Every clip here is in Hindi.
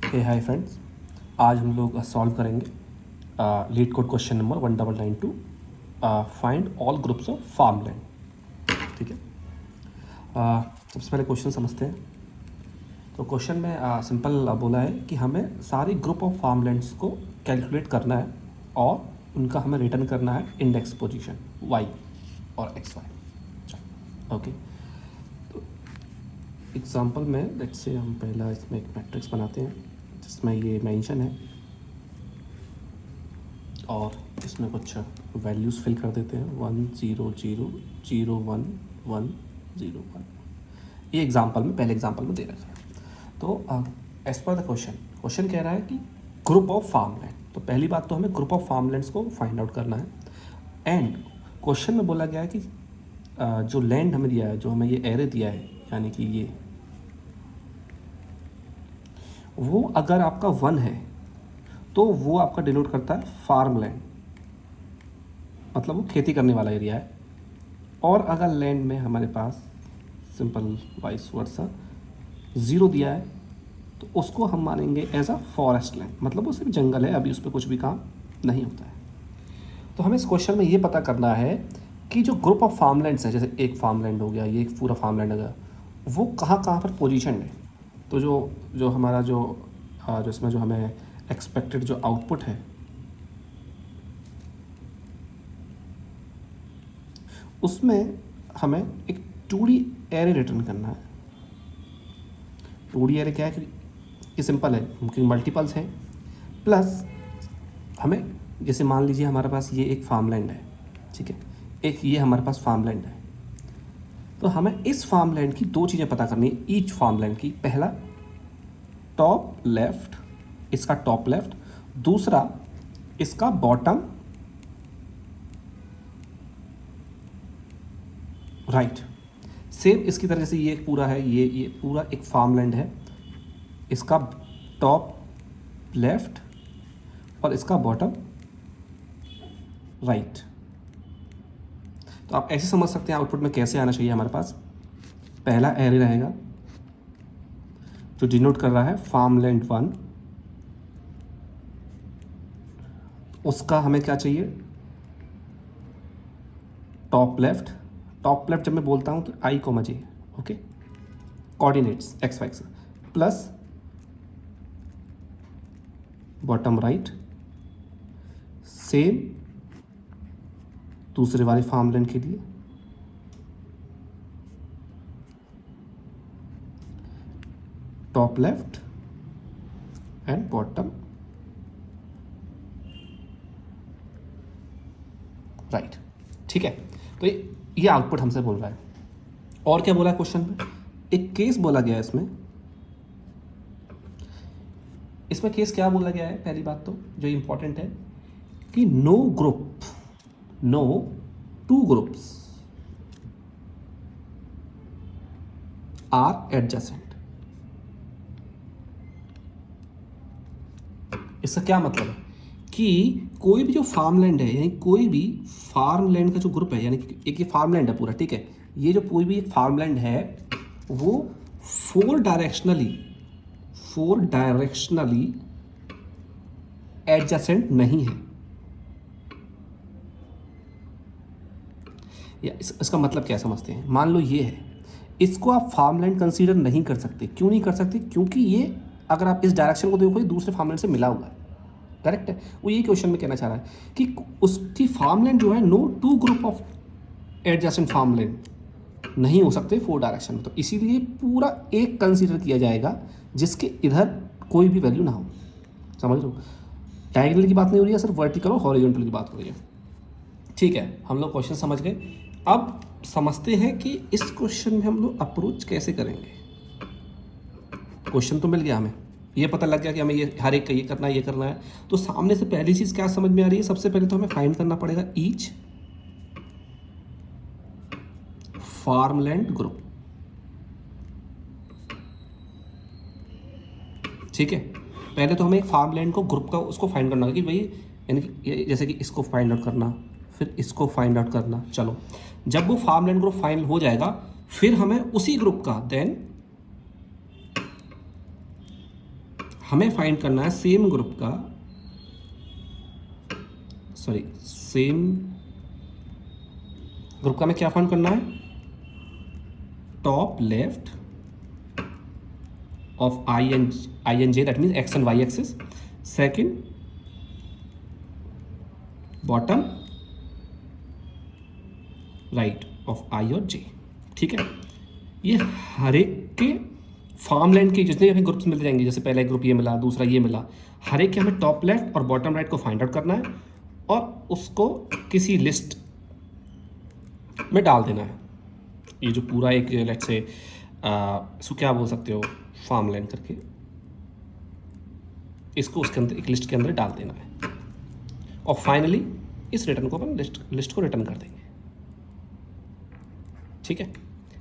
हे हाय फ्रेंड्स, आज हम लोग सॉल्व करेंगे LeetCode question number 1992 find all groups of farm land. ठीक है, सबसे पहले क्वेश्चन समझते हैं। तो क्वेश्चन में सिंपल बोला है कि हमें सारी ग्रुप ऑफ फार्म लैंड्स को कैलकुलेट करना है और उनका हमें रिटर्न करना है इंडेक्स पोजीशन y और xy। ओके, तो एग्जांपल में लेट्स से हम पहला इसमें एक मैट्रिक्स बनाते हैं जिसमें ये मेंशन है और इसमें कुछ वैल्यूज़ फिल कर देते हैं 1 0 0 0 1 1 0 1। ये एग्जांपल में पहले एग्जांपल में दे रखा है। तो एज पर द क्वेश्चन कह रहा है कि ग्रुप ऑफ फार्म लैंड। तो पहली बात तो हमें ग्रुप ऑफ फार्म लैंड्स को फाइंड आउट करना है। एंड क्वेश्चन में बोला गया है कि जो लैंड हमें दिया है, जो हमें ये एरे दिया है, यानी कि ये वो अगर आपका 1 है तो वो आपका डिनोट करता है फार्म लैंड, मतलब वो खेती करने वाला एरिया है। और अगर लैंड में हमारे पास सिंपल वाइस वर्सा 0 दिया है तो उसको हम मानेंगे एज अ फॉरेस्ट लैंड, मतलब वो सिर्फ जंगल है, अभी उस पर कुछ भी काम नहीं होता है। तो हमें इस क्वेश्चन में ये पता करना है कि जो ग्रुप ऑफ फार्म लैंड्स है, जैसे एक फार्म लैंड हो गया, ये एक पूरा फार्म लैंड हो गया, वो कहाँ कहाँ पर पोजीशन है। तो जो हमारा जो इसमें जो हमें एक्सपेक्टेड जो आउटपुट है उसमें हमें एक 2D एरे रिटर्न करना है। 2D एरे क्या है कि सिंपल है, क्योंकि मल्टीपल्स हैं, प्लस हमें जैसे मान लीजिए हमारे पास ये एक फार्म लैंड है, ठीक है, एक ये हमारे पास फार्म लैंड है। तो हमें इस फार्म लैंड की दो चीज़ें पता करनी है ईच फार्म लैंड की। पहला टॉप लेफ्ट, इसका टॉप लेफ्ट, दूसरा इसका बॉटम राइट। सेम इसकी तरह से ये पूरा है, ये पूरा एक फार्म लैंड है, इसका टॉप लेफ्ट और इसका बॉटम राइट। तो आप ऐसे समझ सकते हैं आउटपुट में कैसे आना चाहिए। हमारे पास पहला एरे रहेगा जो डिनोट कर रहा है फार्म लैंड 1, उसका हमें क्या चाहिए टॉप लेफ्ट। टॉप लेफ्ट जब मैं बोलता हूँ तो i, j, okay, coordinates x y plus bottom right. Same दूसरे वाले फार्म लैंड के लिए top left and bottom right. ठीक है, तो ये आउटपुट हमसे बोल रहा है। और क्या बोला है क्वेश्चन में, एक केस बोला गया है इसमें केस क्या बोला गया है। पहली बात तो जो इंपॉर्टेंट है कि no two groups are adjacent. इसका क्या मतलब है कि कोई भी जो फार्म लैंड है, यानी कोई भी फार्म लैंड का जो ग्रुप है, यानी कि एक ये फार्म लैंड है पूरा, ठीक है, ये जो कोई भी एक फार्म लैंड है वो फोर डायरेक्शनली एडजेसेंट नहीं है। या इसका मतलब क्या समझते हैं। मान लो ये है, इसको आप फार्म लैंड कंसीडर नहीं कर सकते। क्यों नहीं कर सकते? क्योंकि ये अगर आप इस डायरेक्शन को देखो ये दूसरे फार्म लैंड से मिला हुआ है। करेक्ट है, वो ये क्वेश्चन में कहना चाह रहा है कि उसकी फार्म लैंड जो है no two group of adjacent farm land नहीं हो सकते 4 डायरेक्शन में। तो इसीलिए पूरा एक कंसीडर किया जाएगा जिसके इधर कोई भी वैल्यू ना हो। समझ लो, डायगोनल की बात नहीं हो रही है, सिर्फ वर्टिकल और हॉरिजॉन्टल की बात हो रही है। ठीक है, हम लोग क्वेश्चन समझ गए। अब समझते हैं कि इस क्वेश्चन में हम लोग अप्रोच कैसे करेंगे। क्वेश्चन तो मिल गया, हमें ये पता लग गया कि हमें ये हर एक का ये करना है। तो सामने से पहली चीज़ क्या समझ में आ रही है, सबसे पहले तो हमें फाइंड करना पड़ेगा ईच फार्मलैंड ग्रुप। ठीक है, पहले तो हमें एक फार्मलैंड को ग्रुप का उसको फाइंड करना होगा कि भाई, यानी कि जैसे कि इसको फाइंड आउट करना, फिर इसको फाइंड आउट करना। चलो, जब वो फार्मलैंड ग्रुप फाइनल हो जाएगा फिर हमें उसी ग्रुप का देन हमें फाइंड करना है सेम ग्रुप का, सॉरी सेम ग्रुप का हमें क्या फाइंड करना है, top left of I and J, that means X and Y axis, second bottom right of I और जे। ठीक है, ये हर एक के फार्मलैंड के जितने हमें ग्रुप्स मिल जाएंगे, जैसे पहला ग्रुप ये मिला, दूसरा ये मिला, हर एक के हमें टॉप लेफ्ट और बॉटम राइट को फाइंड आउट करना है और उसको किसी लिस्ट में डाल देना है। ये जो पूरा एक लेट्स से इसको क्या बोल सकते हो, फार्मलैंड करके, इसको उसके अंदर एक लिस्ट के अंदर डाल देना है और फाइनली इस रिटर्न को अपन लिस्ट को रिटर्न कर देंगे। ठीक है,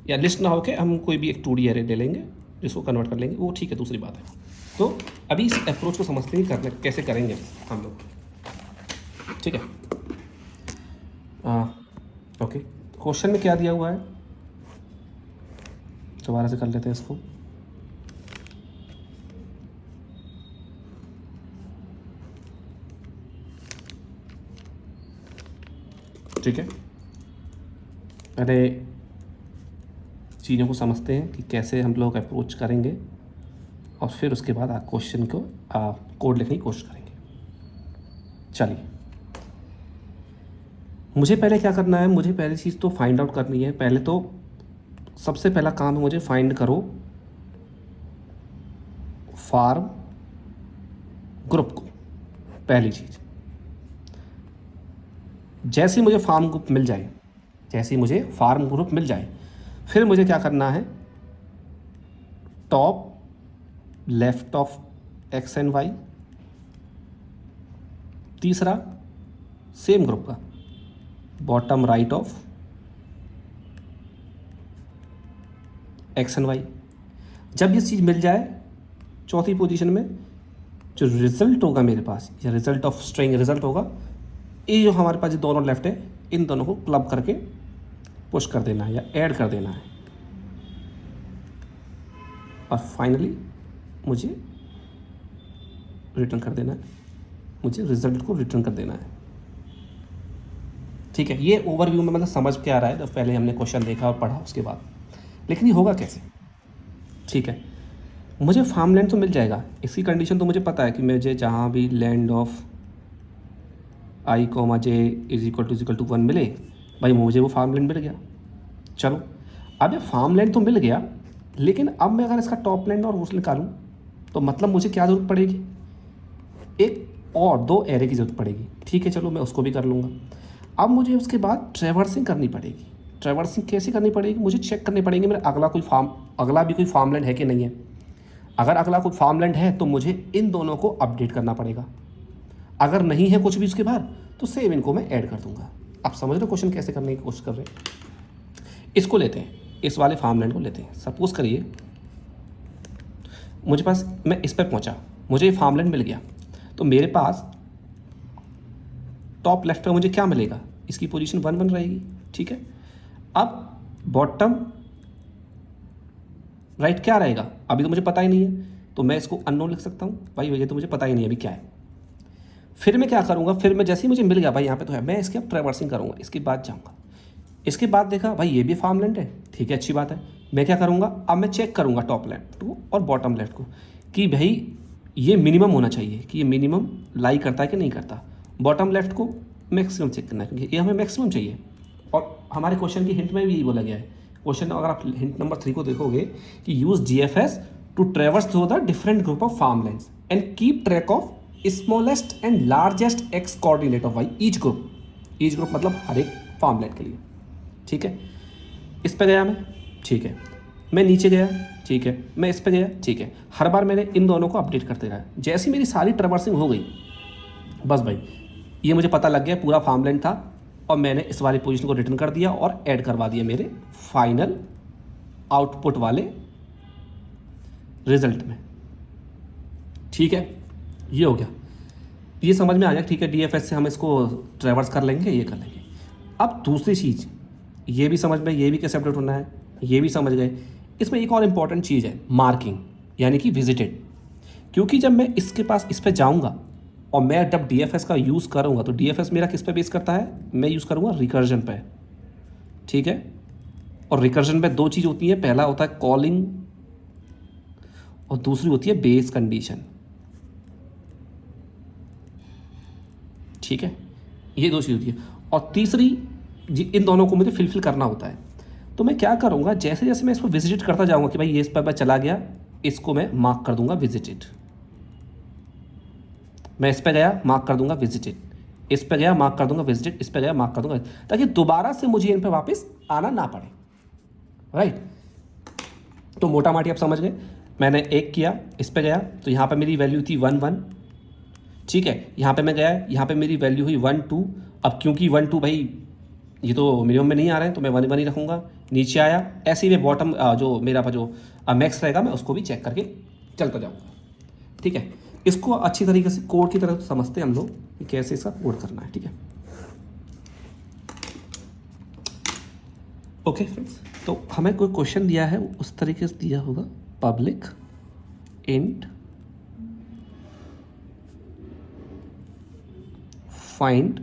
या लिस्ट ना होके हम कोई भी एक 2D एरे ले लेंगे जिसको कन्वर्ट कर लेंगे, वो ठीक है, दूसरी बात है। तो अभी इस अप्रोच को समझते हैं करने कैसे करेंगे हम लोग। ठीक है, ओके, क्वेश्चन में क्या दिया हुआ है, दोबारा से कर लेते हैं इसको। ठीक है, पहले चीज़ों को समझते हैं कि कैसे हम लोग अप्रोच करेंगे और फिर उसके बाद आप क्वेश्चन को कोड लिखने की कोशिश करेंगे। चलिए, मुझे पहले क्या करना है, मुझे पहली चीज़ तो फाइंड आउट करनी है। पहले तो सबसे पहला काम है, मुझे फाइंड करो फार्म ग्रुप को। पहली चीज़, जैसे ही मुझे फार्म ग्रुप मिल जाए, जैसे ही मुझे फार्म ग्रुप मिल जाए, फिर मुझे क्या करना है, top left of X and Y, तीसरा सेम ग्रुप का bottom right of X and Y. जब ये चीज़ मिल जाए चौथी पोजीशन में, जो रिजल्ट होगा मेरे पास, या रिजल्ट ऑफ स्ट्रिंग रिजल्ट होगा, ये जो हमारे पास ये दोनों लेफ्ट है, इन दोनों को क्लब करके पुश कर देना है या ऐड कर देना है और फाइनली मुझे रिटर्न कर देना है, मुझे रिजल्ट को रिटर्न कर देना है। ठीक है, ये ओवरव्यू में मतलब समझ के आ रहा है, तो पहले हमने क्वेश्चन देखा और पढ़ा उसके बाद, लेकिन ये होगा कैसे। ठीक है, मुझे फार्म लैंड तो मिल जाएगा, इसकी कंडीशन तो मुझे पता है कि मुझे जहाँ भी land of I comma J is equal to 1 मिले, भाई मुझे वो फार्म लैंड मिल गया। चलो, अब ये फार्म लैंड तो मिल गया, लेकिन अब मैं अगर इसका टॉप लैंड और वो निकालूं तो मतलब मुझे क्या ज़रूरत पड़ेगी, एक और 2 एरे की ज़रूरत पड़ेगी। ठीक है, चलो मैं उसको भी कर लूँगा। अब मुझे उसके बाद ट्रैवर्सिंग करनी पड़ेगी। ट्रैवर्सिंग कैसे करनी पड़ेगी, मुझे चेक करने पड़ेंगे मेरा अगला भी कोई फार्म लैंड है कि नहीं है। अगर अगला कोई फार्म लैंड है तो मुझे इन दोनों को अपडेट करना पड़ेगा, अगर नहीं है कुछ भी उसके बाद तो सेम इनको मैं ऐड कर दूंगा। आप समझ रहे हो क्वेश्चन कैसे करने की कोशिश कर रहे हैं। इसको लेते हैं, इस वाले फार्म लैंड को लेते हैं। सपोज करिए मुझे पास, मैं इस पर पहुंचा, मुझे ये फार्म लैंड मिल गया, तो मेरे पास टॉप लेफ्ट पे मुझे क्या मिलेगा, इसकी पोजीशन 1 बन रहेगी। ठीक है, अब बॉटम राइट क्या रहेगा, अभी तो मुझे पता ही नहीं है, तो मैं इसको अननोन लिख सकता हूँ, भाई ये तो मुझे पता ही नहीं है अभी क्या है। फिर मैं क्या करूँगा, फिर मैं जैसे ही मुझे मिल गया भाई यहाँ पे तो है, मैं इसके अब ट्रैवर्सिंग करूँगा, इसके बाद जाऊँगा। इसके बाद देखा भाई ये भी फार्म लैंड है, ठीक है, अच्छी बात है। मैं क्या करूँगा, अब मैं चेक करूँगा टॉप लेफ्ट को और बॉटम लेफ्ट को कि भाई ये मिनिमम होना चाहिए, कि ये मिनिमम लाई करता है कि नहीं करता। बॉटम लेफ्ट को मैक्सिमम चेक करना है, क्योंकि ये हमें मैक्सिमम चाहिए। और हमारे क्वेश्चन की हिंट में भी यही बोला गया है। क्वेश्चन अगर आप हिंट नंबर 3 को देखोगे कि use GFS to traverse through the different group of farm lands and keep track of smallest and largest X coordinate of Y each group मतलब हर एक फार्म लैंड के लिए। ठीक है, इस पे गया मैं, ठीक है, मैं नीचे गया, ठीक है, मैं इस पे गया, ठीक है, हर बार मैंने इन दोनों को अपडेट करते रहा। जैसी मेरी सारी ट्रैवर्सिंग हो गई, बस भाई ये मुझे पता लग गया पूरा फार्म लैंड था, और मैंने इस वाली पोजीशन को रिटर्न कर दिया और ऐड करवा दिया मेरे फाइनल आउटपुट वाले रिजल्ट में। ठीक है, ये हो गया, ये समझ में आ गया। ठीक है, DFS से हम इसको ट्रैवर्स कर लेंगे, ये कर लेंगे। अब दूसरी चीज़, ये भी समझ में, ये भी कैसे अपडेट होना है, ये भी समझ गए। इसमें एक और इम्पॉर्टेंट चीज़ है, मार्किंग, यानी कि विजिटेड। क्योंकि जब मैं इसके पास इस पर जाऊँगा और मैं जब DFS का यूज़ करूँगा तो DFS मेरा किस पे बेस करता है, मैं यूज़ करूँगा रिकर्जन पे, ठीक है। और रिकर्जन पे दो चीज़ होती है, पहला होता है कॉलिंग और दूसरी होती है बेस कंडीशन, ठीक है। ये दो चीज़ होती है और तीसरी इन दोनों को मुझे फिलफिल करना होता है। तो मैं क्या करूँगा, जैसे जैसे मैं इसको विजिट करता जाऊँगा कि भाई ये इस पर मैं चला गया, इसको मैं मार्क कर दूंगा विजिटेड, मैं इस पर गया मार्क कर दूंगा विजिटेड, इस पर गया मार्क कर दूंगा विजिटेड, इस पर गया मार्क कर दूंगा, ताकि दोबारा से मुझे इन पर वापस आना ना पड़े, राइट। तो मोटा माटी आप समझ गए, मैंने एक किया, इस पर गया तो यहाँ पर मेरी वैल्यू थी 1 1, ठीक है। यहाँ पे मैं गया, यहाँ पे मेरी वैल्यू हुई 1 2। अब क्योंकि 1 2 भाई ये तो मिनिमम में नहीं आ रहे हैं तो मैं 1 1 ही रखूँगा। नीचे आया, ऐसे ही मैं बॉटम जो मेरा जो मैक्स रहेगा मैं उसको भी चेक करके चलता जाऊँगा, ठीक है। इसको अच्छी तरीके से कोड की तरह समझते हैं हम लोग कि कैसे इसका कोड करना है, ठीक है। ओके फ्रेंड्स, तो हमें कोई क्वेश्चन दिया है उस तरीके से दिया होगा, पब्लिक इंट फाइंड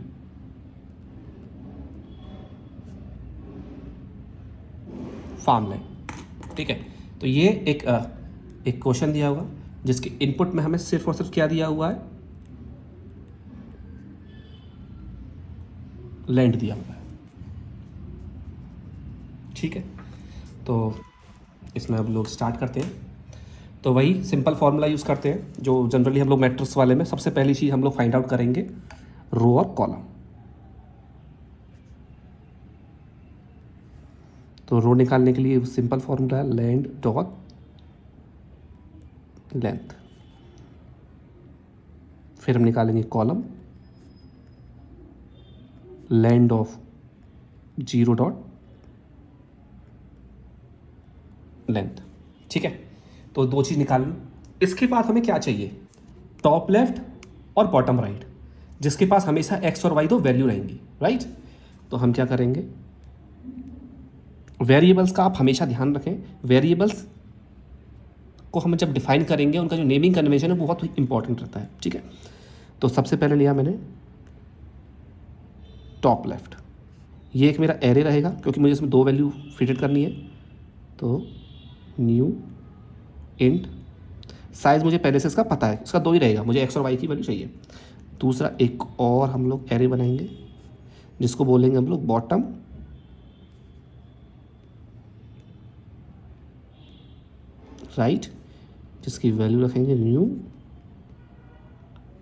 फार्मलैंड, ठीक है। तो ये एक क्वेश्चन दिया होगा जिसके इनपुट में हमें सिर्फ और सिर्फ क्या दिया हुआ है, लैंड दिया हुआ है, ठीक है। तो इसमें अब लोग स्टार्ट करते हैं। तो वही सिंपल फॉर्मूला यूज़ करते हैं जो जनरली हम लोग मैट्रिक्स वाले में सबसे पहली चीज़ हम लोग फाइंड आउट करेंगे, रो और कॉलम। तो रो निकालने के लिए सिंपल फॉर्मूला है लैंड डॉट लेंथ, फिर हम निकालेंगे column land of 0 dot length, ठीक है। तो दो चीज़ निकालनी। इसके बाद हमें क्या चाहिए, टॉप लेफ्ट और बॉटम राइट, जिसके पास हमेशा x और y दो वैल्यू रहेंगी, राइट। तो हम क्या करेंगे, वेरिएबल्स का आप हमेशा ध्यान रखें, वेरिएबल्स को हम जब डिफाइन करेंगे उनका जो नेमिंग कन्वेंशन है बहुत इंपॉर्टेंट रहता है, ठीक है। तो सबसे पहले लिया मैंने टॉप लेफ्ट, ये एक मेरा एरे रहेगा क्योंकि मुझे इसमें दो वैल्यू फिटेड करनी है। तो न्यू इंट साइज़ मुझे पहले से इसका पता है, इसका 2 ही रहेगा, मुझे x और y की वैल्यू चाहिए। दूसरा एक और हम लोग एरे बनाएंगे जिसको बोलेंगे हम लोग बॉटम राइट, जिसकी वैल्यू रखेंगे न्यू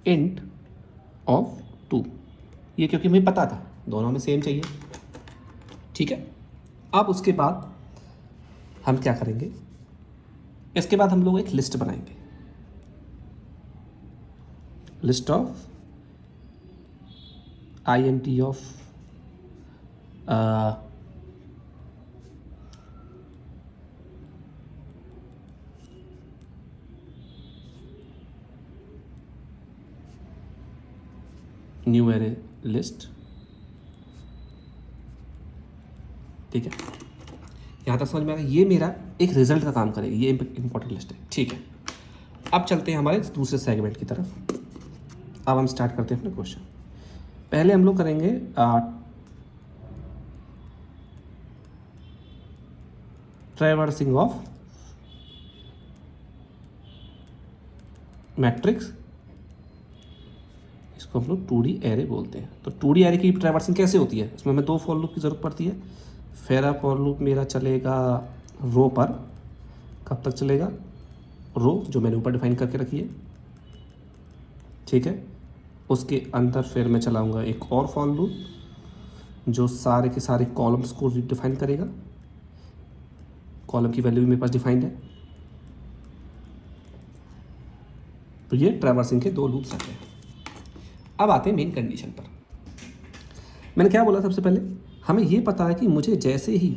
इंट ऑफ 2। ये क्योंकि मुझे पता था दोनों में सेम चाहिए, ठीक है। अब उसके बाद हम क्या करेंगे, इसके बाद हम लोग एक लिस्ट बनाएंगे, list of INT of new array list, ठीक है। यहाँ तक समझ में आ गया, ये मेरा एक रिजल्ट का काम करेगा, ये इंपॉर्टेंट लिस्ट है, ठीक है। अब चलते हैं हमारे दूसरे सेगमेंट की तरफ। अब हम स्टार्ट करते हैं अपने क्वेश्चन। पहले हम लोग करेंगे ट्रैवर्सिंग ऑफ मैट्रिक्स, इसको हम लोग 2D एरे बोलते हैं। तो 2D एरे की ट्रैवर्सिंग कैसे होती है, इसमें हमें 2 फॉर लूप की ज़रूरत पड़ती है। पहला फॉर लूप मेरा चलेगा रो पर, कब तक चलेगा, रो जो मैंने ऊपर डिफाइन करके रखी है, ठीक है। उसके अंदर फिर मैं चलाऊंगा एक और फॉर लूप जो सारे के सारे कॉलम्स को डिफाइन करेगा, कॉलम की वैल्यू भी मेरे पास डिफाइंड है। तो ये ट्रैवर्सिंग के 2 लूप्स आते हैं। अब आते हैं मेन कंडीशन पर। मैंने क्या बोला, सबसे पहले हमें ये पता है कि मुझे जैसे ही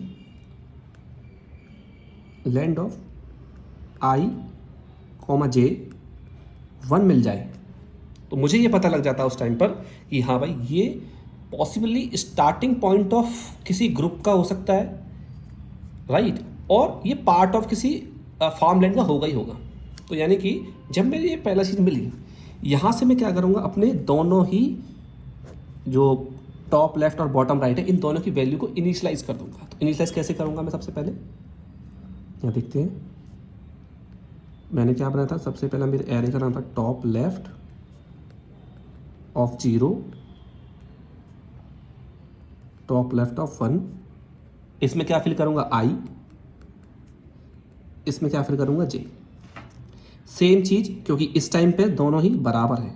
लैंड ऑफ I, J 1 मिल जाए तो मुझे ये पता लग जाता है उस टाइम पर कि हाँ भाई ये पॉसिबली स्टार्टिंग पॉइंट ऑफ किसी ग्रुप का हो सकता है, राइट, और ये पार्ट ऑफ किसी फार्म लैंड का होगा ही होगा, तो यानी कि जब मेरी ये पहला चीज़ मिली, यहाँ से मैं क्या करूँगा, अपने दोनों ही जो टॉप लेफ्ट और बॉटम राइट है इन दोनों की वैल्यू को इनिशियलाइज कर दूंगा। तो इनिशियलाइज कैसे करूँगा मैं, सबसे पहले यहाँ देखते हैं मैंने क्या बनाया था। सबसे पहला मेरे एरे का नाम था top left of 0, top left of 1। इसमें क्या फिल करूँगा I, इसमें क्या फिल करूँगा J। सेम चीज़, क्योंकि इस टाइम पे दोनों ही बराबर हैं।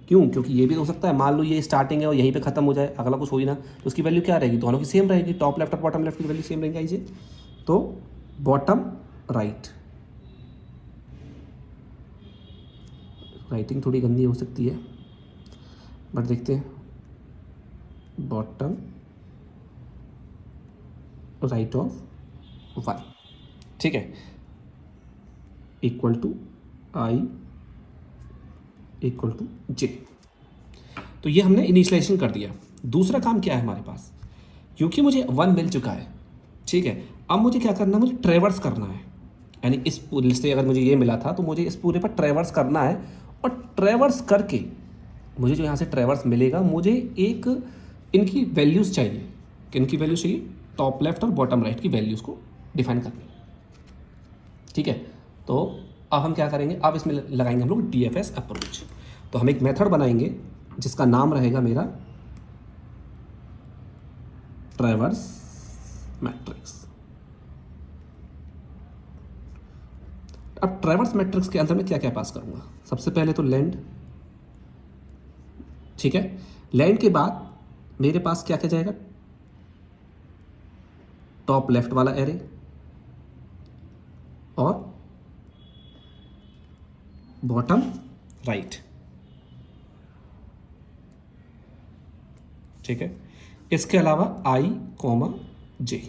क्यों? क्योंकि ये भी हो सकता है, मान लो ये स्टार्टिंग है और यहीं पे ख़त्म हो जाए, अगला कुछ हो ही ना, तो उसकी वैल्यू क्या रहेगी, दोनों की सेम रहेगी। टॉप लेफ्ट और बॉटम लेफ्ट की वैल्यू सेम रहेंगी आइए। तो बॉटम राइट, राइटिंग थोड़ी गंदी हो सकती है बट देखते हैं, बॉटम राइट ऑफ 1, ठीक है, equal to I equal to J। तो ये हमने इनिशियलाइजेशन कर दिया। दूसरा काम क्या है हमारे पास, क्योंकि मुझे 1 मिल चुका है, ठीक है, अब मुझे क्या करना है, मुझे ट्रेवर्स करना है। यानी इस पूरे से अगर मुझे ये मिला था तो मुझे इस पूरे पर ट्रेवर्स करना है, और ट्रेवर्स करके मुझे जो यहाँ से ट्रेवर्स मिलेगा, मुझे एक इनकी वैल्यूज़ चाहिए। किन की वैल्यूज़ चाहिए, टॉप लेफ्ट और बॉटम राइट की वैल्यूज़ को डिफाइन करनी, ठीक है। तो अब हम क्या करेंगे, अब इसमें लगाएंगे हम लोग DFS अप्रोच। तो हम एक मेथड बनाएंगे जिसका नाम रहेगा मेरा ट्रेवर्स मैट्रिक्स। अब ट्रेवर्स मैट्रिक्स के अंदर मैं क्या क्या पास करूंगा, सबसे पहले तो लैंड, ठीक है। लैंड के बाद मेरे पास क्या क्या जाएगा, टॉप लेफ्ट वाला एरे और बॉटम राइट, ठीक है। इसके अलावा I, J,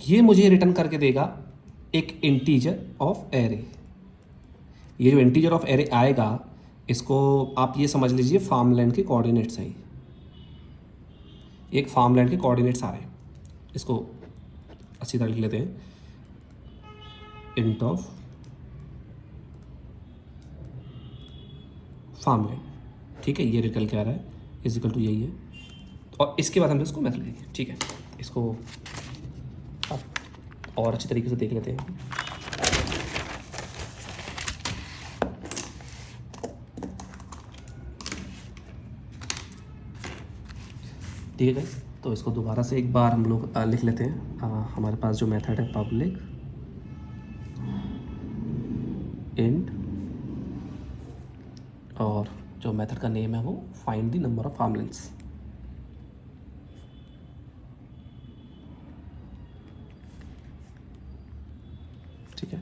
ये मुझे रिटर्न करके देगा एक इंटीजर ऑफ एरे। ये जो इंटीजर ऑफ एरे आएगा, इसको आप ये समझ लीजिए फार्मलैंड के कोऑर्डिनेट्स हैं। एक फार्मलैंड के कोऑर्डिनेट्स आ रहे हैं, इसको अच्छी तरह लिख लेते हैं, इंट ऑफ फार्मलैंड, ठीक है। ये निकल के आ रहा है, इजिकल टू यही है, और इसके बाद हम इसको मैथ लिखेंगे, ठीक है। इसको आप और अच्छी तरीके से देख लेते हैं। ठीक है गाइस, तो इसको दोबारा से एक बार हम लोग लिख लेते हैं। हमारे पास जो मेथड है पब्लिक इंट, और जो मेथड का नेम है वो find the number of farmlands, ठीक है।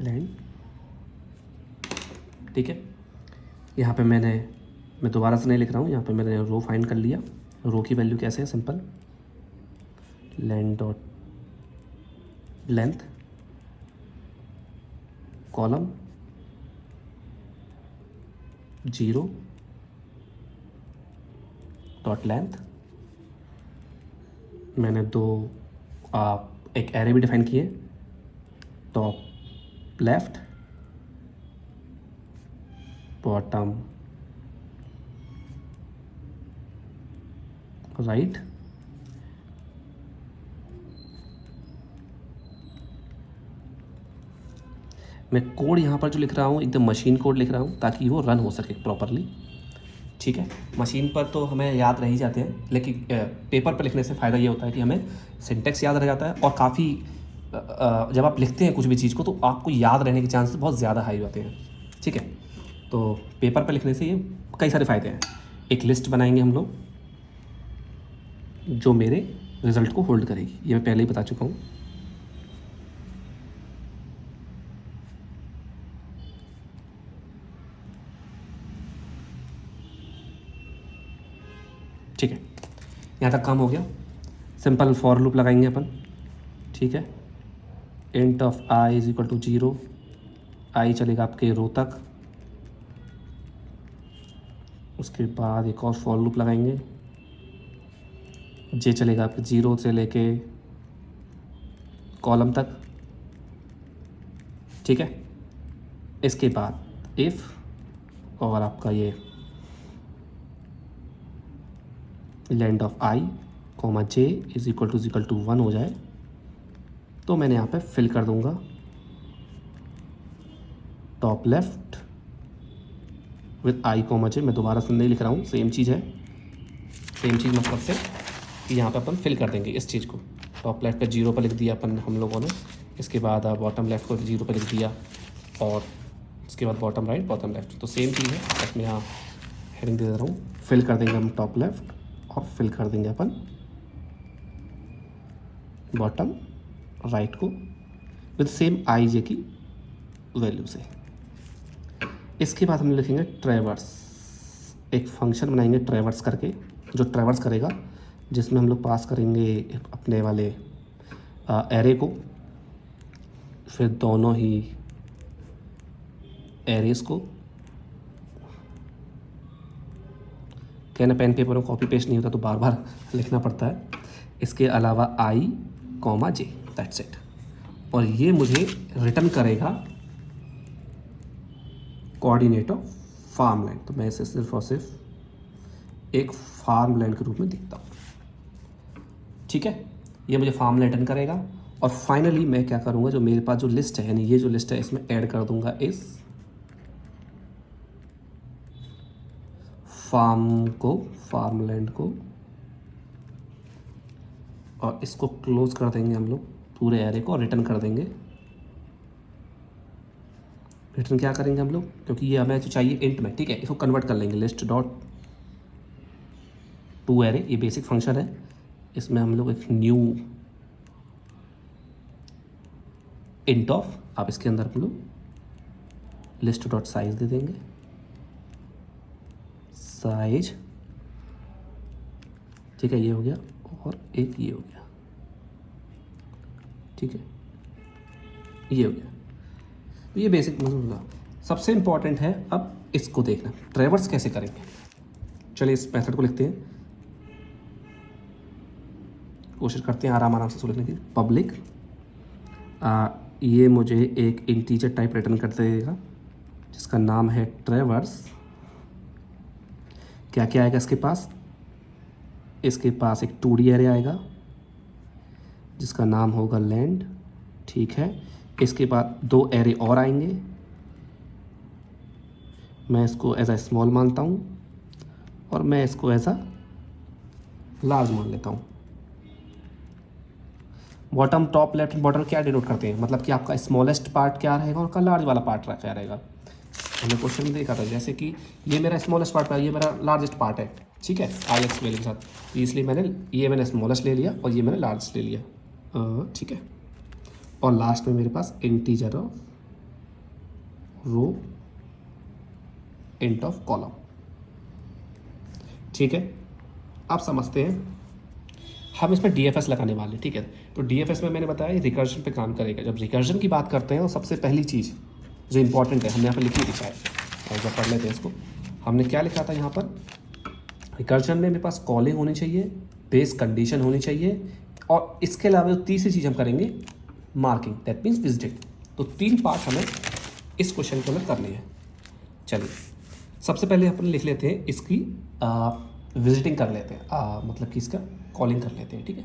लैंड, ठीक है। यहाँ पे मैं दोबारा से नहीं लिख रहा हूँ, यहाँ पे मैंने रो फाइंड कर लिया। रो की वैल्यू कैसे है, simple, land dot length column 0 dot length. मैंने एक एरे भी डिफाइन किए, टॉप लेफ्ट, बॉटम राइट, मैं कोड यहाँ पर जो लिख रहा हूँ एकदम मशीन कोड लिख रहा हूँ ताकि वो रन हो सके प्रॉपरली, ठीक है। मशीन पर तो हमें याद रह ही जाते हैं, लेकिन पेपर पर लिखने से फ़ायदा ये होता है कि हमें सिंटेक्स याद रह जाता है, और काफ़ी जब आप लिखते हैं कुछ भी चीज़ को तो आपको याद रहने के चांसेस बहुत ज़्यादा हाई होते हैं, ठीक है। तो पेपर पर लिखने से ये कई सारे फ़ायदे हैं। एक लिस्ट बनाएंगे हम लोग जो मेरे रिज़ल्ट को होल्ड करेगी, ये मैं पहले ही बता चुका हूँ। ठीक है, यहाँ तक काम हो गया। सिंपल फॉर लूप लगाएंगे अपन, ठीक है। Int of I is equal to 0, I चलेगा आपके रो तक। उसके बाद एक और फॉर लूप लगाएंगे, जे चलेगा आपके 0 से लेके कॉलम तक, ठीक है। इसके बाद इफ़ और आपका ये length of I comma J is equal to 1 हो जाए, तो मैंने यहाँ पे फिल कर दूंगा top left with I comma J. मैं दोबारा से नहीं लिख रहा हूँ, सेम चीज़ है, सेम चीज़ मतलब से कि यहाँ पे अपन फिल कर देंगे इस चीज़ को। टॉप लेफ्ट पे 0 पर लिख दिया अपन हम लोगों ने, इसके बाद बॉटम लेफ्ट को 0 पर लिख दिया, और इसके बाद बॉटम राइट बॉटम लेफ्ट, तो सेम चीज़ है। बस मैं यहाँ हेडिंग दे रहा हूँ, फिल कर देंगे हम टॉप लेफ्ट और फिल कर देंगे अपन बॉटम राइट को विद सेम आई जे की वैल्यू से। इसके बाद हम लिखेंगे ट्रैवर्स, एक फंक्शन बनाएंगे ट्रैवर्स करके, जो ट्रैवर्स करेगा, जिसमें हम लोग पास करेंगे अपने वाले एरे को, फिर दोनों ही एरेस को। कहना पेन पेपर में कॉपी पेस्ट नहीं होता तो बार बार लिखना पड़ता है। इसके अलावा आई कॉमा जे, दैट्स इट। और ये मुझे रिटर्न करेगा कोऑर्डिनेट ऑफ फार्म लैंड, तो मैं इसे सिर्फ और सिर्फ एक फार्म लैंड के रूप में देखता हूँ, ठीक है। ये मुझे फार्म लैंड रिटर्न करेगा। और फाइनली मैं क्या करूँगा, जो मेरे पास जो लिस्ट है, यानी ये जो लिस्ट है, इसमें ऐड कर दूंगा इस फार्म को, फार्म लैंड को, और इसको क्लोज कर देंगे हम लोग पूरे एरे को, और रिटर्न कर देंगे। रिटर्न क्या करेंगे हम लोग, क्योंकि ये हमें जो चाहिए इंट में, ठीक है, इसको कन्वर्ट कर लेंगे लिस्ट डॉट टू एरे, ये बेसिक फंक्शन है। इसमें हम लोग एक न्यू इंट ऑफ, आप इसके अंदर हम लोग लिस्ट डॉट साइज दे देंगे, साइज, ठीक है, ये हो गया, और एक ये हो गया, ठीक है, ये हो गया। तो ये बेसिक मतलब होगा। सबसे इम्पॉर्टेंट है अब इसको देखना, ट्रैवर्स कैसे करेंगे। चलिए इस मेथड को लिखते हैं, कोशिश करते हैं आराम से लिखने की। पब्लिक, ये मुझे एक इंटीजर टाइप रिटर्न कर देगा जिसका नाम है ट्रैवर्स। क्या क्या आएगा इसके पास, इसके पास एक 2D एरे आएगा जिसका नाम होगा लैंड, ठीक है। इसके बाद 2 एरे और आएंगे, मैं इसको एज अ स्मॉल मानता हूँ और मैं इसको एज अ लार्ज मान लेता हूँ। Bottom, top, left and bottom क्या डिनोट करते हैं, मतलब कि आपका स्मॉलेस्ट पार्ट क्या रहेगा और का लार्ज वाला पार्ट क्या रहेगा। हमने क्वेश्चन में देखा था, जैसे कि ये मेरा स्मॉलेस्ट पार्ट है, ये मेरा लार्जेस्ट पार्ट है, ठीक है, आई एक्स वैल्यू के साथ, तो इसलिए मैंने स्मॉलेस्ट ले लिया और ये मैंने लार्जेस्ट ले लिया, ठीक है। और लास्ट में मेरे पास integer of row, int of column, ठीक है। आप समझते हैं, हम इसमें DFS लगाने वाले, ठीक है। तो DFS में मैंने बताया रिकर्जन पे काम करेगा। जब रिकर्जन की बात करते हैं तो सबसे पहली चीज़ जो इंपॉर्टेंट है, हमने यहाँ पर लिखी थी शायद, और जब पढ़ लेते हैं इसको, हमने क्या लिखा था यहाँ पर, रिकर्जन में मेरे पास कॉलिंग होनी चाहिए, बेस कंडीशन होनी चाहिए, और इसके अलावा जो तीसरी चीज़ हम करेंगे मार्किंग, दैट मीन्स विजिटिंग। तो 3 पार्ट हमें इस क्वेश्चन के अंदर करने हैं। चलिए सबसे पहले अपन लिख लेते हैं इसकी विजिटिंग कर लेते हैं, मतलब कि इसका कॉलिंग कर लेते हैं, ठीक है।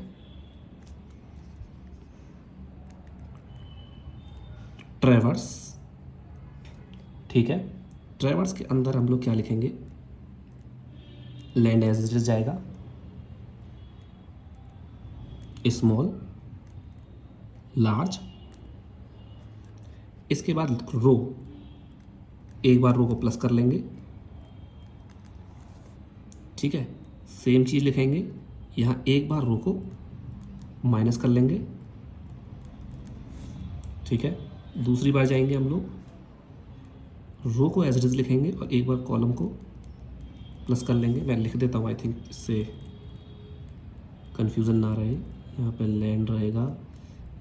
ट्रैवर्स, ठीक है। ट्रैवर्स के अंदर हम लोग क्या लिखेंगे, लैंड एज इट इज जाएगा, स्मॉल, लार्ज, इसके बाद रो, एक बार रो को प्लस कर लेंगे, ठीक है। सेम चीज़ लिखेंगे, यहाँ एक बार रो को माइनस कर लेंगे, ठीक है। दूसरी बार जाएंगे हम लोग, रो को एज इट इज लिखेंगे और एक बार कॉलम को प्लस कर लेंगे। मैं लिख देता हूँ, आई थिंक इससे कन्फ्यूज़न ना रहे। यहाँ पे लैंड रहेगा,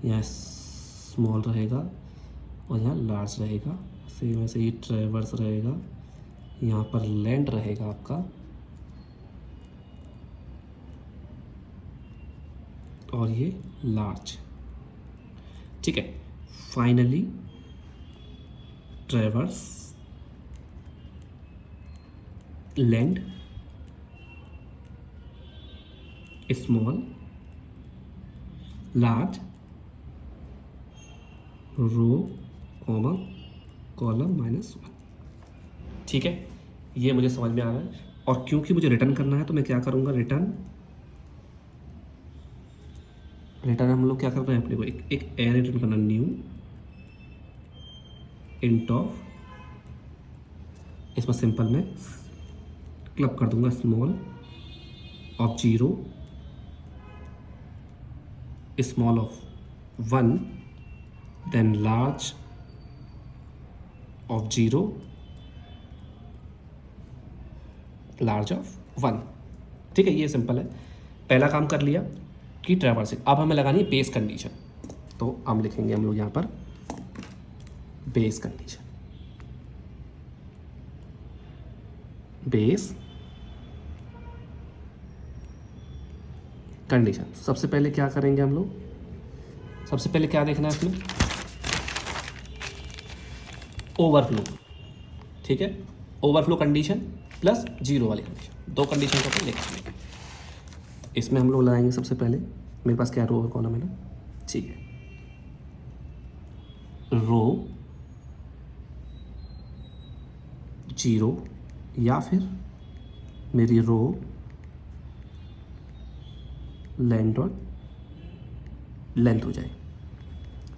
यहाँ स्मॉल रहेगा और यहाँ लार्ज रहेगा। सेम ऐसे ही ट्रैवर्स रहेगा, यहाँ पर लैंड रहेगा आपका, और ये लार्ज। ठीक है, finally traverse land small large row comma column -1। ठीक है, ये मुझे समझ में आ रहा है। और क्योंकि मुझे रिटर्न करना है तो मैं क्या करूँगा, रिटर्न हम लोग क्या कर रहे हैं, अपने को एक एरे रिटर्न करना, न्यू इंट ऑफ, इसमें सिंपल में क्लब कर दूंगा small of 0 small of 1 then large of 0 large of 1। ठीक है, ये सिंपल है। पहला काम कर लिया कि ट्रैवर्सिंग। अब हमें लगानी है बेस कंडीशन, तो हम लिखेंगे हम लोग यहाँ पर बेस कंडीशन। बेस कंडीशन सबसे पहले क्या करेंगे हम लोग, सबसे पहले क्या देखना है इसमें, ओवरफ्लो। ठीक है, ओवरफ्लो कंडीशन प्लस 0 वाली कंडीशन, दो कंडीशन को अपन लिखेंगे। इसमें हम लोग लगाएंगे सबसे पहले, मेरे पास क्या रो और कॉलम है ना, ठीक है, रो 0 या फिर मेरी रो लेंथ और लेंथ हो जाए।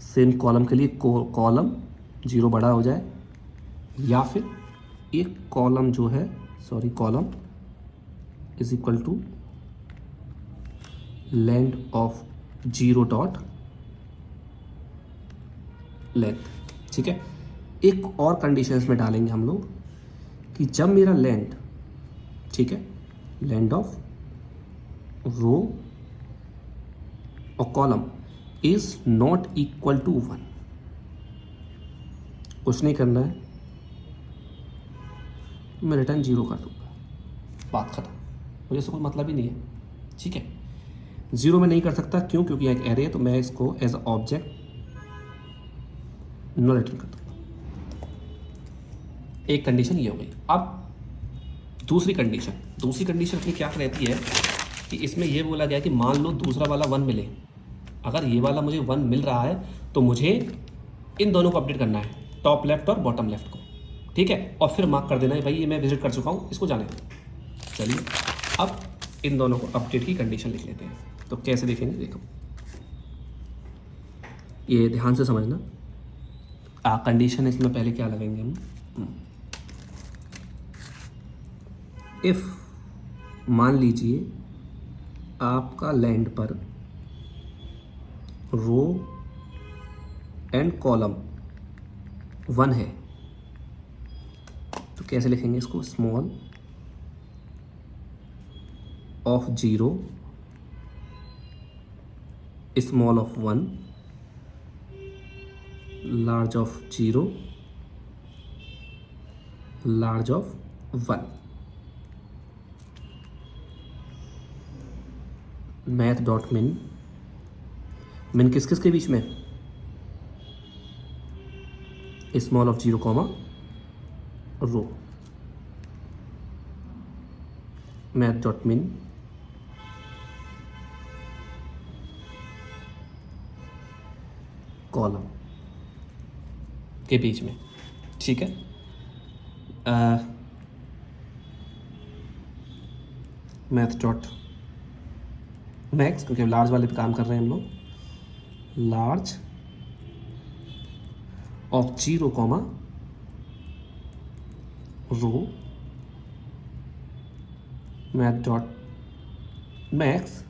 सेम कॉलम के लिए कॉलम 0 बड़ा हो जाए, या फिर एक कॉलम जो है, sorry, column is equal to length of 0 dot length. ठीक है, एक और कंडीशन इसमें डालेंगे हम लोग कि जब मेरा लेंथ, ठीक है, लेंथ ऑफ रो और column is not equal to 1, कुछ नहीं करना है, मैं रिटर्न 0 कर दूंगा, बात खत्म, मुझे इससे कोई मतलब ही नहीं है। ठीक है, 0 में नहीं कर सकता, क्यों, क्योंकि एक एरे है, तो मैं इसको एज ऑब्जेक्ट नो रिटर्न कर दूंगा। एक कंडीशन ये हो गई। अब दूसरी कंडीशन अपनी क्या रहती है कि इसमें ये बोला गया कि मान लो दूसरा वाला 1 मिले, अगर ये वाला मुझे 1 मिल रहा है तो मुझे इन दोनों को अपडेट करना है, टॉप लेफ्ट और बॉटम लेफ्ट को। ठीक है, और फिर मार्क कर देना है भाई ये मैं विजिट कर चुका हूँ, इसको जाने दो। चलिए अब इन दोनों को अपडेट की कंडीशन लिख लेते हैं। तो कैसे देखेंगे, देखो ये ध्यान से समझना। कंडीशन इसमें पहले क्या लगाएंगे हम, इफ मान लीजिए आपका लैंड पर रो एंड कॉलम 1 है, तो कैसे लिखेंगे इसको, small of 0 small of 1 large of 0 large of 1। Math dot min, min किस किस के बीच में, small of 0 comma row, math dot min column के बीच में। ठीक है, मैथ डॉट मैक्स, क्योंकि लार्ज वाले पे काम कर रहे हैं हम लोग, large of 0 comma row, math dot max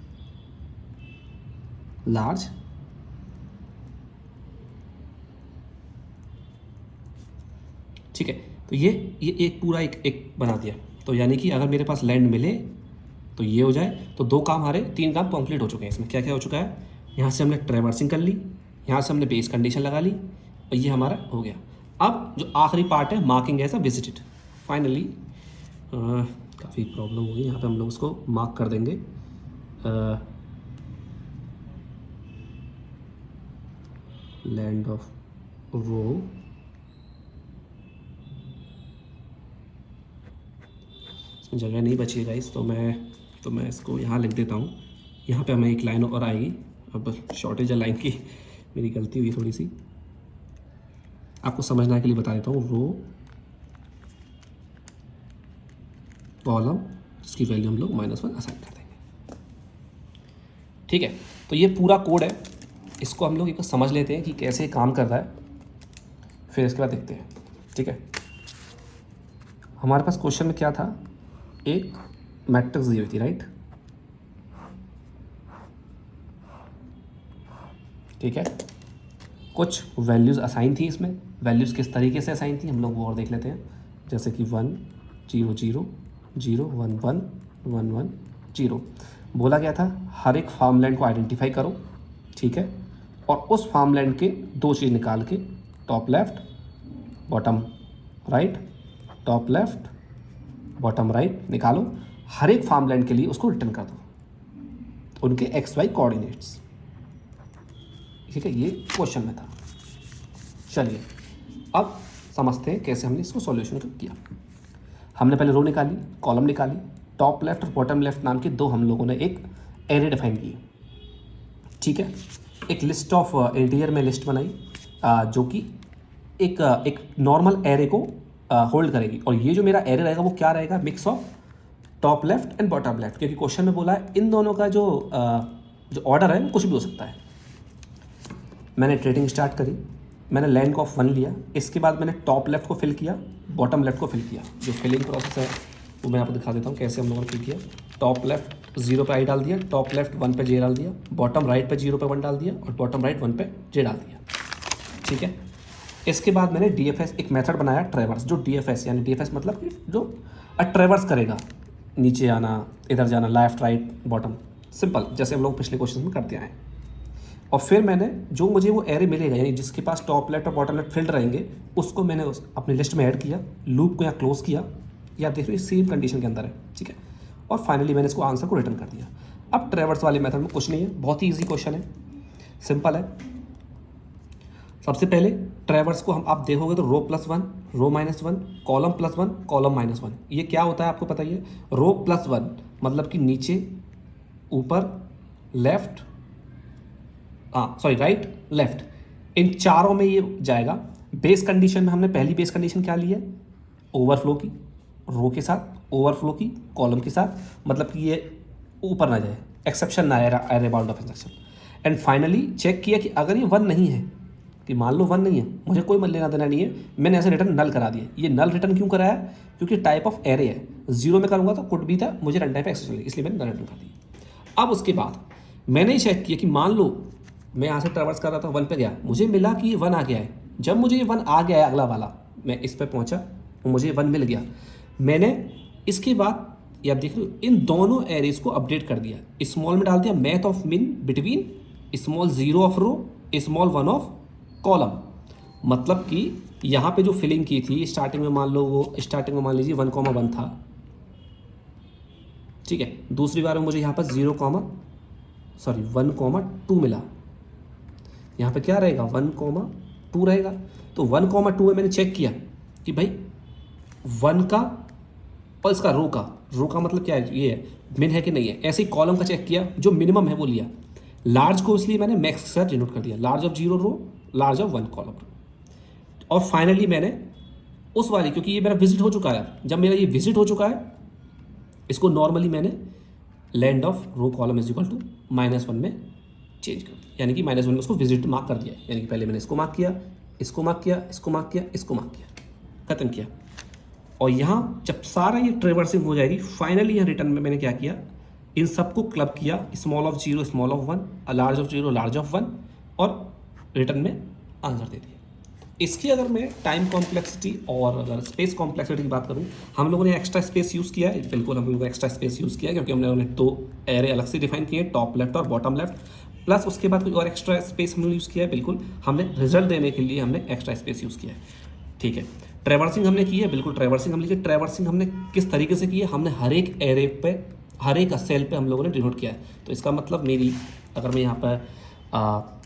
large ठीक है। तो ये एक पूरा एक बना दिया। तो यानी कि अगर मेरे पास लैंड मिले तो ये हो जाए, तो 2 काम हमारे 3 काम कंप्लीट हो चुके हैं। इसमें क्या क्या हो चुका है, यहाँ से हमने ट्रैवर्सिंग कर ली, यहाँ से हमने बेस कंडीशन लगा ली, और ये हमारा हो गया। अब जो आखिरी पार्ट है, marking as a visited. Finally काफ़ी प्रॉब्लम होगी यहाँ पे, हम लोग उसको मार्क कर देंगे लैंड ऑफ रो इसमें जगह नहीं बची गाइस, तो मैं इसको यहाँ लिख देता हूँ। यहाँ पे हमें एक लाइन और आएगी। अब शॉर्टेज है लाइन की, मेरी गलती हुई थोड़ी सी, आपको समझने के लिए बता देता हूँ। रो कॉलम जिसकी वैल्यू हम लोग -1 असाइन कर देंगे। ठीक है, तो ये पूरा कोड है, इसको हम लोग एक समझ लेते हैं कि कैसे काम कर रहा है, फिर इसके बाद देखते हैं। ठीक है, हमारे पास क्वेश्चन में क्या था, एक मैट्रिक्स दी हुई थी, राइट। ठीक है, कुछ वैल्यूज़ असाइन थी इसमें। वैल्यूज़ किस तरीके से असाइन थी हम लोग वो और देख लेते हैं। जैसे कि 1 0 0 0 1 1 1 1 0 बोला गया था हर एक फार्मलैंड को आइडेंटिफाई करो। ठीक है, और उस फार्मलैंड के दो चीज़ निकाल के, top left bottom right, top left bottom right निकालो, हर एक फार्मलैंड के लिए उसको रिटर्न कर दो उनके XY कोऑर्डिनेट्स। ठीक है, ये क्वेश्चन में था। चलिए अब समझते हैं कैसे हमने इसको सॉल्यूशन किया। हमने पहले रो निकाली, कॉलम निकाली, टॉप लेफ्ट और बॉटम लेफ्ट नाम के दो हम लोगों ने एक एरे डिफाइन की। ठीक है, एक लिस्ट ऑफ इंटीरियर में लिस्ट बनाई जो कि एक नॉर्मल एरे को होल्ड करेगी। और ये जो मेरा एरे रहेगा वो क्या रहेगा, mix of top left and bottom left, क्योंकि क्वेश्चन में बोला है इन दोनों का जो ऑर्डर है वो कुछ भी हो सकता है। मैंने ट्रेडिंग स्टार्ट करी, मैंने लैंड ऑफ 1 लिया, इसके बाद मैंने टॉप लेफ्ट को फिल किया, बॉटम लेफ्ट को फिल किया। जो फिलिंग प्रोसेस है वो मैं आपको दिखा देता हूँ कैसे हम लोगों ने फिल किया। टॉप लेफ्ट 0 पे I डाल दिया, टॉप लेफ्ट 1 पे J डाल दिया, बॉटम राइट पे 0 पे 1 डाल दिया और बॉटम राइट 1 पे J डाल दिया। ठीक है, इसके बाद मैंने DFS एक मेथड बनाया, ट्रेवर्स। जो DFS यानी DFS मतलब कि जो ट्रेवर्स करेगा, नीचे आना, इधर जाना, लेफ्ट राइट बॉटम, सिंपल जैसे हम लोग पिछले क्वेश्चन में करते आए। और फिर मैंने जो मुझे वो एरे मिलेगा यानी जिसके पास टॉप लेफ्ट और बॉटम लेफ्ट फील्ड रहेंगे उसको मैंने अपनी लिस्ट में ऐड किया, लूप को यहाँ क्लोज किया, या देख रहे हो सेम कंडीशन के अंदर है। ठीक है, और फाइनली मैंने इसको आंसर को रिटर्न कर दिया। अब ट्रेवर्स वाले मेथड में कुछ नहीं है, बहुत ही ईजी क्वेश्चन है, सिंपल है। सबसे पहले ट्रेवर्स को हम आप देखोगे तो रो +1 रो -1 कॉलम +1 कॉलम -1। ये क्या होता है आपको पता ही है। रो +1 मतलब कि नीचे ऊपर लेफ्ट राइट लेफ्ट, इन चारों में ये जाएगा। बेस कंडीशन में हमने पहली बेस कंडीशन क्या ली है, ओवरफ्लो की, रो के साथ ओवरफ्लो की, कॉलम के साथ, मतलब कि ये ऊपर ना जाए, एक्सेप्शन ना आए about of exception. And finally check किया कि अगर ये 1 नहीं है, कि मान लो 1 नहीं है, मुझे कोई लेना देना नहीं है, मैंने ऐसे रिटर्न नल करा दिया। ये नल रिटर्न क्यों कराया, क्योंकि टाइप ऑफ एरे है, 0 में करूँगा तो कुड भी था, मुझे रन टाइम पे एक्सेप्शन, इसलिए मैंने नल रिटर्न कर दिया। अब उसके बाद मैंने ही चेक किया कि मान लो मैं यहाँ से ट्रैवर्स कर रहा था, 1 पे गया, मुझे मिला कि ये 1 आ गया है। जब मुझे ये 1 आ गया है अगला वाला, मैं इस पे पहुँचा और मुझे 1 मिल गया, मैंने इसके बाद या देख लो इन दोनों एरेज को अपडेट कर दिया, स्मॉल में डाल दिया math of min between small 0 of row small 1 of column. मतलब कि यहाँ पे जो फिलिंग की थी स्टार्टिंग में, मान लो वो स्टार्टिंग में मान लीजिए 1,1 था। ठीक है, दूसरी बार में मुझे यहाँ पर 1,2 मिला, यहाँ पे क्या रहेगा 1,2 रहेगा। तो 1,2 में मैंने चेक किया कि भाई 1 का और इसका रो का मतलब क्या है, ये है मिन है कि नहीं है। ऐसे ही कॉलम का चेक किया, जो मिनिमम है वो लिया। लार्ज को इसलिए मैंने मैक्स के साथ डिनोट कर दिया, large of 0 row large of 1 column. और फाइनली मैंने उस वाली, क्योंकि ये मेरा विजिट हो चुका है, जब मेरा ये विजिट हो चुका है, इसको नॉर्मली मैंने land of row column is equal to -1 में चेंज कर दिया, यानी कि -1 में उसको विजिट मार्क कर दिया। यानी कि पहले मैंने इसको मार्क किया, इसको मार्क किया, इसको मार्क किया, इसको मार्क किया, खत्म किया। और यहाँ जब सारा ये ट्रेवर्सिंग हो जाएगी, फाइनली यहाँ रिटर्न में मैंने क्या किया, इन सबको क्लब किया, small of 0 small of 1, large of 0 large of 1, और रिटर्न में आंसर दे दिया। इसकी अगर मैं टाइम कॉम्प्लेक्सिटी और अगर स्पेस कॉम्प्लेक्सिटी की बात करूँ, हम लोगों ने एक्स्ट्रा स्पेस यूज़ किया है, बिल्कुल हम लोगों ने एक्स्ट्रा स्पेस यूज़ किया, क्योंकि हमने 2 एरे अलग से डिफाइन किए, टॉप लेफ्ट और बॉटम लेफ्ट, प्लस उसके बाद कोई और एक्स्ट्रा स्पेस हमने यूज़ किया है। बिल्कुल हमने रिजल्ट देने के लिए हमने एक्स्ट्रा स्पेस यूज़ किया है। ठीक है, ट्रेवर्सिंग हमने की है, बिल्कुल ट्रेवर्सिंग हमने की। ट्रेवर्सिंग हमने किस तरीके से की है, हमने हर एक एरे पे, हर एक सेल पे हम लोगों ने डिनोट किया है। तो इसका मतलब मेरी, अगर मैं यहाँ पर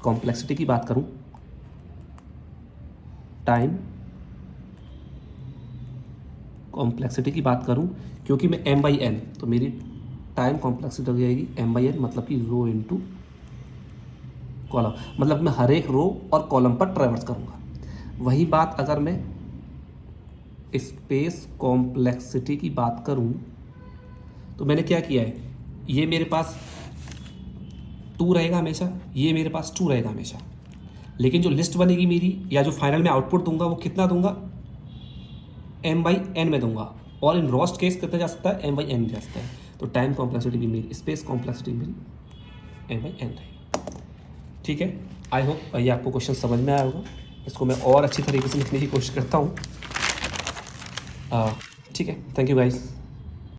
कॉम्प्लेक्सिटी की बात करूँ, टाइम कॉम्प्लेक्सिटी की बात करूं, क्योंकि मैं m/n, तो मेरी टाइम कॉम्प्लेक्सिटी हो जाएगी m/n, मतलब कि रो इनटू कॉलम, मतलब मैं हर एक रो और कॉलम पर ट्रैवर्स करूंगा। वही बात अगर मैं स्पेस कॉम्प्लेक्सिटी की बात करूं, तो मैंने क्या किया है, ये मेरे पास 2 रहेगा हमेशा, ये मेरे पास 2 रहेगा हमेशा, लेकिन जो लिस्ट बनेगी मेरी या जो फाइनल में आउटपुट दूंगा वो कितना दूंगा, m/n में दूंगा। और इन रोस्ट केस कितना जा सकता है, m/n जा सकता है। तो टाइम कॉम्प्लेक्सिटी भी मेरी, स्पेस कॉम्प्लेक्सिटी मेरी m/n रहेगी। ठीक है, आई होप ये आपको क्वेश्चन समझ में आया होगा। इसको मैं और अच्छी तरीके से लिखने की कोशिश करता हूँ। ठीक है, थैंक यू गाइस।